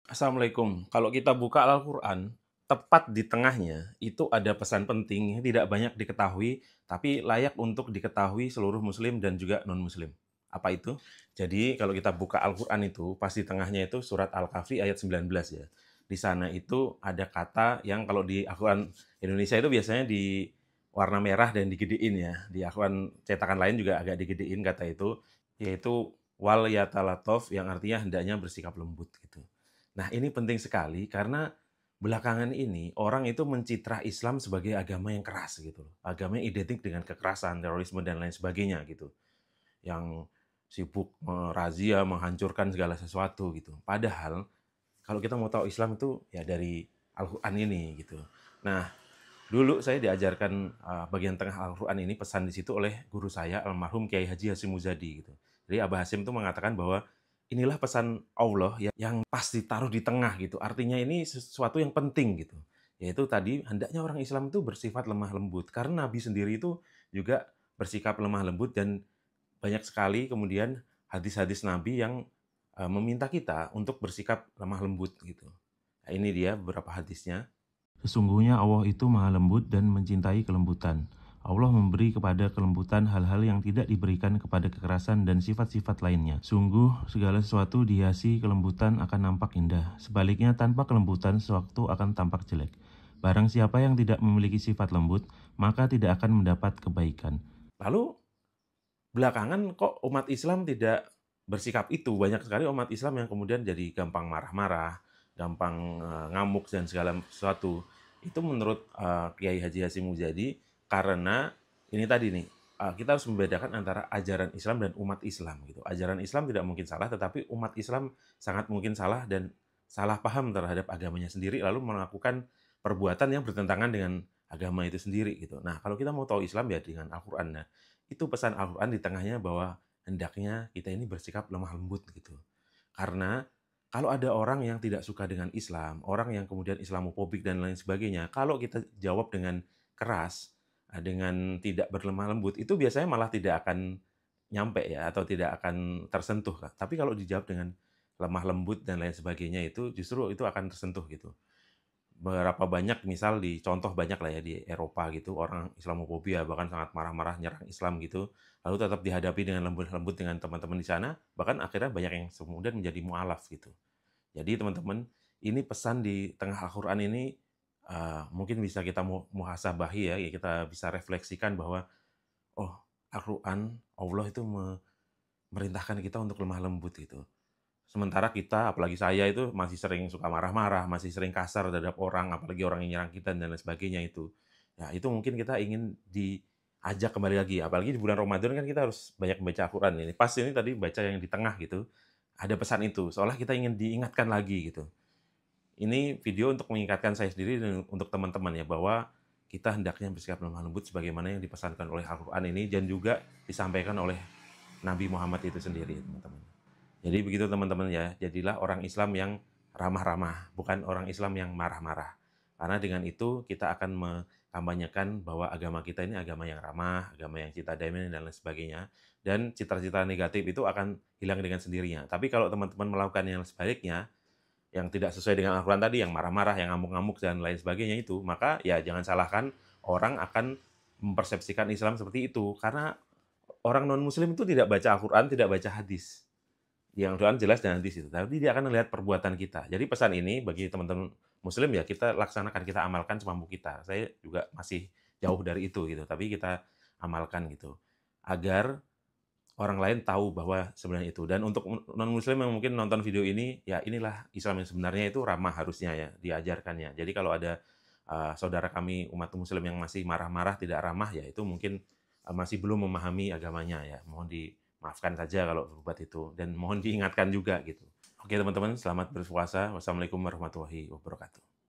Assalamualaikum. Kalau kita buka Al-Quran, tepat di tengahnya itu ada pesan penting yang tidak banyak diketahui, tapi layak untuk diketahui seluruh muslim dan juga non-muslim. Apa itu? Jadi kalau kita buka Al-Quran itu, pas di tengahnya itu surat Al-Kahfi ayat 19 ya. Di sana itu ada kata yang kalau di Al-Quran Indonesia itu biasanya di warna merah dan digedein ya. Di Al-Quran cetakan lain juga agak digedein kata itu, yaitu wal yatalatov yang artinya hendaknya bersikap lembut gitu. Nah, ini penting sekali karena belakangan ini orang itu mencitra Islam sebagai agama yang keras gitu loh. Agama yang identik dengan kekerasan, terorisme dan lain sebagainya gitu. Yang sibuk merazia, menghancurkan segala sesuatu gitu. Padahal kalau kita mau tahu Islam itu ya dari Al-Qur'an ini gitu. Nah, dulu saya diajarkan bagian tengah Al-Qur'an ini pesan di situ oleh guru saya almarhum Kiai Haji Hasyim Muzadi gitu. Jadi Abah Hasyim itu mengatakan bahwa inilah pesan Allah yang pas ditaruh di tengah gitu. Artinya ini sesuatu yang penting gitu. Yaitu tadi hendaknya orang Islam itu bersifat lemah lembut karena Nabi sendiri itu juga bersikap lemah lembut dan banyak sekali kemudian hadis-hadis Nabi yang meminta kita untuk bersikap lemah lembut gitu. Nah, ini dia beberapa hadisnya. Sesungguhnya Allah itu maha lembut dan mencintai kelembutan. Allah memberi kepada kelembutan hal-hal yang tidak diberikan kepada kekerasan dan sifat-sifat lainnya. Sungguh, segala sesuatu dihiasi kelembutan akan nampak indah. Sebaliknya, tanpa kelembutan, sesuatu akan tampak jelek. Barang siapa yang tidak memiliki sifat lembut, maka tidak akan mendapat kebaikan. Lalu, belakangan kok umat Islam tidak bersikap itu? Banyak sekali umat Islam yang kemudian jadi gampang marah-marah, gampang ngamuk dan segala sesuatu. Itu menurut Kiai Haji Hasyim Muzadi karena ini tadi nih, kita harus membedakan antara ajaran Islam dan umat Islam gitu. Ajaran Islam tidak mungkin salah, tetapi umat Islam sangat mungkin salah dan salah paham terhadap agamanya sendiri lalu melakukan perbuatan yang bertentangan dengan agama itu sendiri gitu. Nah, kalau kita mau tahu Islam ya dengan Al-Qur'an. Nah, itu pesan Al-Qur'an di tengahnya bahwa hendaknya kita ini bersikap lemah lembut gitu. Karena kalau ada orang yang tidak suka dengan Islam, orang yang kemudian Islamofobik dan lain sebagainya, kalau kita jawab dengan keras, dengan tidak berlemah lembut, itu biasanya malah tidak akan nyampe ya, atau tidak akan tersentuh. Tapi kalau dijawab dengan lemah lembut dan lain sebagainya itu justru itu akan tersentuh gitu. Berapa banyak misal di contoh banyak lah ya di Eropa gitu, orang Islamofobia bahkan sangat marah-marah nyerang Islam gitu, lalu tetap dihadapi dengan lembut-lembut dengan teman-teman di sana, bahkan akhirnya banyak yang kemudian menjadi mualaf gitu. Jadi teman-teman, ini pesan di tengah Al-Quran ini mungkin bisa kita muhasabahi ya, kita bisa refleksikan bahwa oh Al-Quran Allah itu memerintahkan kita untuk lemah lembut gitu. Sementara kita, apalagi saya itu masih sering suka marah-marah, masih sering kasar terhadap orang, apalagi orang yang nyerang kita dan lain sebagainya itu. Ya itu mungkin kita ingin diajak kembali lagi, apalagi di bulan Ramadan kan kita harus banyak membaca Al-Quran ini. Pas ini tadi baca yang di tengah gitu, ada pesan itu, seolah kita ingin diingatkan lagi gitu. Ini video untuk mengingatkan saya sendiri dan untuk teman-teman ya, bahwa kita hendaknya bersikap lemah lembut sebagaimana yang dipesankan oleh Al-Quran ini dan juga disampaikan oleh Nabi Muhammad itu sendiri, teman-teman. Jadi begitu teman-teman ya, jadilah orang Islam yang ramah-ramah, bukan orang Islam yang marah-marah. Karena dengan itu kita akan mengkampanyekan bahwa agama kita ini agama yang ramah, agama yang cinta damai dan lain sebagainya. Dan cita-cita negatif itu akan hilang dengan sendirinya. Tapi kalau teman-teman melakukan yang sebaliknya, yang tidak sesuai dengan Al-Quran tadi, yang marah-marah, yang ngamuk-ngamuk dan lain sebagainya itu, maka ya jangan salahkan orang akan mempersepsikan Islam seperti itu. Karena orang non-muslim itu tidak baca Al-Quran, tidak baca hadis. Yang Tuhan jelas dan hadis itu. Tapi dia akan melihat perbuatan kita. Jadi pesan ini bagi teman-teman muslim ya kita laksanakan, kita amalkan semampu kita. Saya juga masih jauh dari itu gitu, tapi kita amalkan gitu. Agar orang lain tahu bahwa sebenarnya itu. Dan untuk non-muslim yang mungkin nonton video ini, ya inilah Islam yang sebenarnya itu ramah harusnya ya, diajarkannya. Jadi kalau ada saudara kami umat muslim yang masih marah-marah, tidak ramah, ya itu mungkin masih belum memahami agamanya ya. Mohon dimaafkan saja kalau berbuat itu. Dan mohon diingatkan juga gitu. Oke teman-teman, selamat berpuasa. Wassalamualaikum warahmatullahi wabarakatuh.